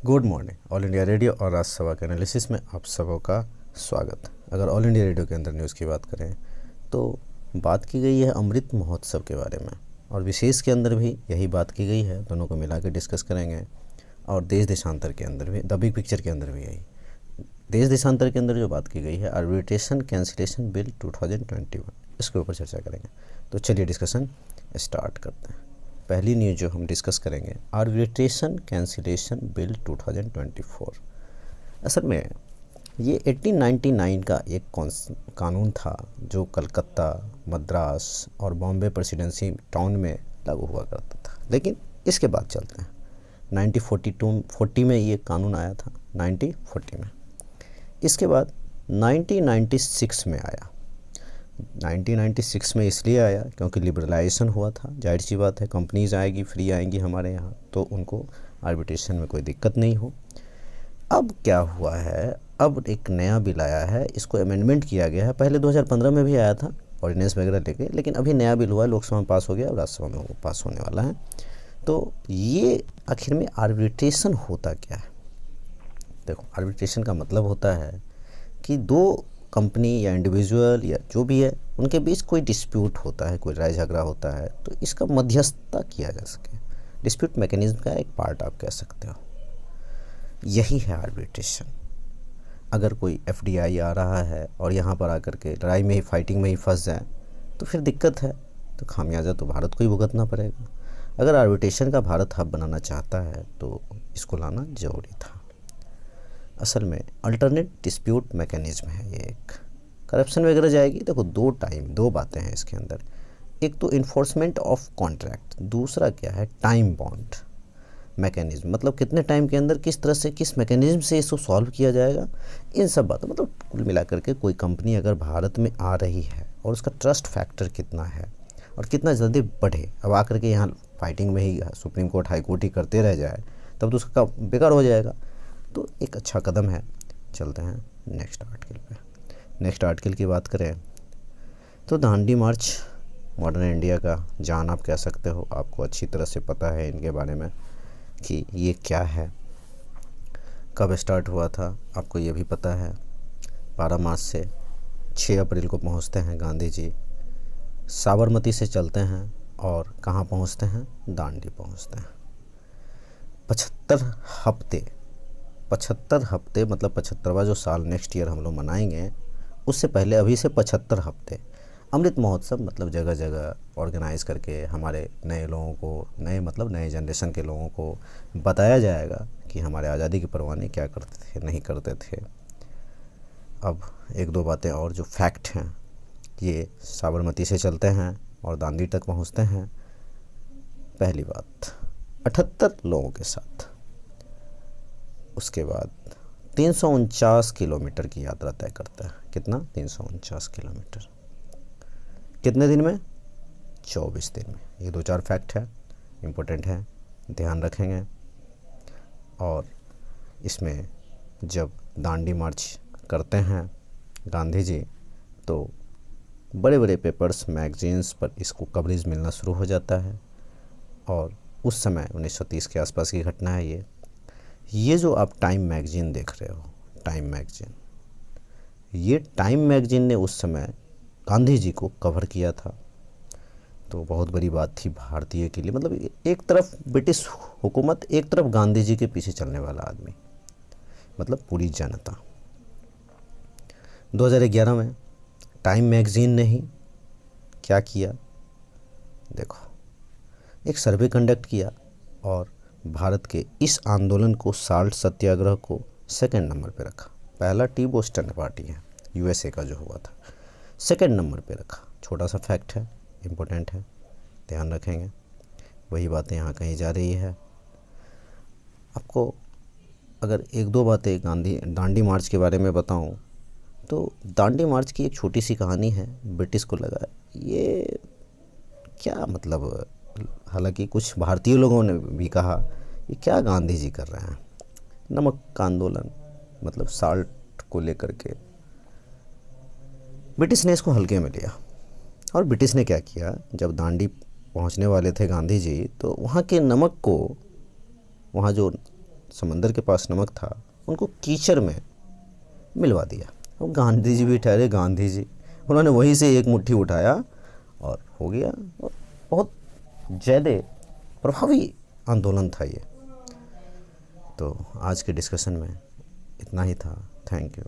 Good morning. All India radio और राजसभा के analysis में आप सबों का स्वागत। अगर ऑल इंडिया रेडियो के अंदर न्यूज़ की बात करें तो बात की गई है अमृत महोत्सव के बारे में, और विशेष के अंदर भी यही बात की गई है। दोनों को मिला के डिस्कस करेंगे। और देश देशांतर के अंदर भी, द बिग पिक्चर के अंदर भी यही। देश देशांतर के अंदर जो बात की गई है आर्बिट्रेशन कैंसिलेशन बिल 2021, इसके ऊपर चर्चा करेंगे। तो चलिए डिस्कशन स्टार्ट करते हैं। पहली न्यूज़ जो हम डिस्कस करेंगे, आर्बिट्रेशन कैंसिलेशन बिल 2024। असल में ये 1899 का एक कानून था जो कलकत्ता, मद्रास और बॉम्बे प्रेसिडेंसी टाउन में लागू हुआ करता था। लेकिन इसके बाद चलते हैं 1940 में ये कानून आया था, 1940 में। इसके बाद 1996 में आया। 1996 में इसलिए आया क्योंकि लिबरलाइजेशन हुआ था। जाहिर सी बात है, कंपनीज आएगी, फ्री आएंगी हमारे यहाँ, तो उनको आर्बिट्रेशन में कोई दिक्कत नहीं हो। अब क्या हुआ है, अब एक नया बिल आया है, इसको अमेंडमेंट किया गया है। पहले 2015 में भी आया था ऑर्डिनेंस वगैरह लेके, लेकिन अभी नया बिल हुआ है, लोकसभा में पास हो गया और राज्यसभा में वो पास होने वाला है। तो ये आखिर में आर्बिट्रेशन होता क्या है? देखो, आर्बिट्रेशन का मतलब होता है कि दो कंपनी या इंडिविजुअल या जो भी है उनके बीच कोई डिस्प्यूट होता है, कोई लड़ाई झगड़ा होता है, तो इसका मध्यस्थता किया जा सके। डिस्प्यूट मैकेनिज्म का एक पार्ट आप कह सकते हो। यही है आर्बिट्रेशन। अगर कोई एफडीआई आ रहा है और यहाँ पर आकर के लड़ाई में ही, फाइटिंग में ही फंस जाए तो फिर दिक्कत है, तो खामियाजा तो भारत को ही भुगतना पड़ेगा। अगर आर्बिट्रेशन का भारत हब बनाना चाहता है तो इसको लाना ज़रूरी था। असल में अल्टरनेट डिस्प्यूट मैकेनिज्म है ये एक। करप्शन वगैरह जाएगी। देखो, दो बातें हैं इसके अंदर। एक तो इन्फोर्समेंट ऑफ कॉन्ट्रैक्ट, दूसरा क्या है, टाइम बॉन्ड मैकेनिज्म। मतलब कितने टाइम के अंदर किस तरह से, किस मैकेनिज्म से इसको सॉल्व किया जाएगा, इन सब बातों। मतलब कुल मिलाकर के कोई कंपनी अगर भारत में आ रही है और उसका ट्रस्ट फैक्टर कितना है और कितना जल्दी बढ़े। अब आकर के यहाँ फाइटिंग में ही सुप्रीम कोर्ट, हाई कोर्ट ही करते रह जाए तब तो उसका बेकार हो जाएगा। तो एक अच्छा कदम है। चलते हैं नेक्स्ट आर्टिकल पे। नेक्स्ट आर्टिकल की बात करें तो दांडी मार्च मॉडर्न इंडिया का जान आप कह सकते हो। आपको अच्छी तरह से पता है इनके बारे में कि ये क्या है, कब स्टार्ट हुआ था, आपको ये भी पता है। 12 मार्च से 6 अप्रैल को पहुंचते हैं गांधी जी। साबरमती से चलते हैं और कहाँ पहुंचते हैं, दांडी पहुंचते हैं। 75 हफ्ते मतलब 75वां जो साल नेक्स्ट ईयर हम लोग मनाएंगे, उससे पहले अभी से 75 हफ्ते अमृत महोत्सव मतलब जगह जगह ऑर्गेनाइज करके हमारे नए लोगों को, नए जनरेशन के लोगों को बताया जाएगा कि हमारे आज़ादी के परवाने क्या करते थे, नहीं करते थे। अब एक दो बातें और जो फैक्ट हैं, ये साबरमती से चलते हैं और दांडी तक पहुंचते हैं। पहली बात, 78 लोगों के साथ। उसके बाद 349 किलोमीटर की यात्रा तय करता है। कितना? 349 किलोमीटर। कितने दिन में? 24 दिन में। ये 2-4 फैक्ट है, इम्पोर्टेंट है, ध्यान रखेंगे। और इसमें जब दांडी मार्च करते हैं गांधी जी, तो बड़े बड़े पेपर्स, मैगजीन्स पर इसको कवरेज मिलना शुरू हो जाता है। और उस समय 1930 के आसपास की घटना है ये जो आप टाइम मैगजीन देख रहे हो, टाइम मैगजीन, ये टाइम मैगजीन ने उस समय गांधी जी को कवर किया था। तो बहुत बड़ी बात थी भारतीय के लिए। मतलब एक तरफ ब्रिटिश हुकूमत, एक तरफ गांधी जी के पीछे चलने वाला आदमी, मतलब पूरी जनता। 2011 में टाइम मैगजीन ने ही क्या किया, देखो, एक सर्वे कंडक्ट किया और भारत के इस आंदोलन को, साल्ट सत्याग्रह को, सेकंड नंबर पे रखा। पहला टी बोस्टन पार्टी है, यूएसए का जो हुआ था, सेकंड नंबर पे रखा। छोटा सा फैक्ट है, इम्पोर्टेंट है, ध्यान रखेंगे। वही बातें यहाँ कही जा रही है। आपको अगर एक दो बातें दांडी मार्च के बारे में बताऊँ तो दांडी मार्च की एक छोटी सी कहानी है। ब्रिटिश को लगा ये क्या, मतलब हालांकि कुछ भारतीय लोगों ने भी कहा ये क्या गांधी जी कर रहे हैं, नमक का आंदोलन, मतलब साल्ट को लेकर के। ब्रिटिश ने इसको हल्के में लिया और ब्रिटिश ने क्या किया, जब दांडी पहुंचने वाले थे गांधी जी, तो वहाँ के नमक को, वहाँ जो समंदर के पास नमक था, उनको कीचड़ में मिलवा दिया। अब गांधी जी भी ठहरे गांधी जी, उन्होंने वहीं से एक मुट्ठी उठाया और हो गया। और बहुत ज़्यादा प्रभावी आंदोलन था ये। तो आज के डिस्कशन में इतना ही था। Thank you.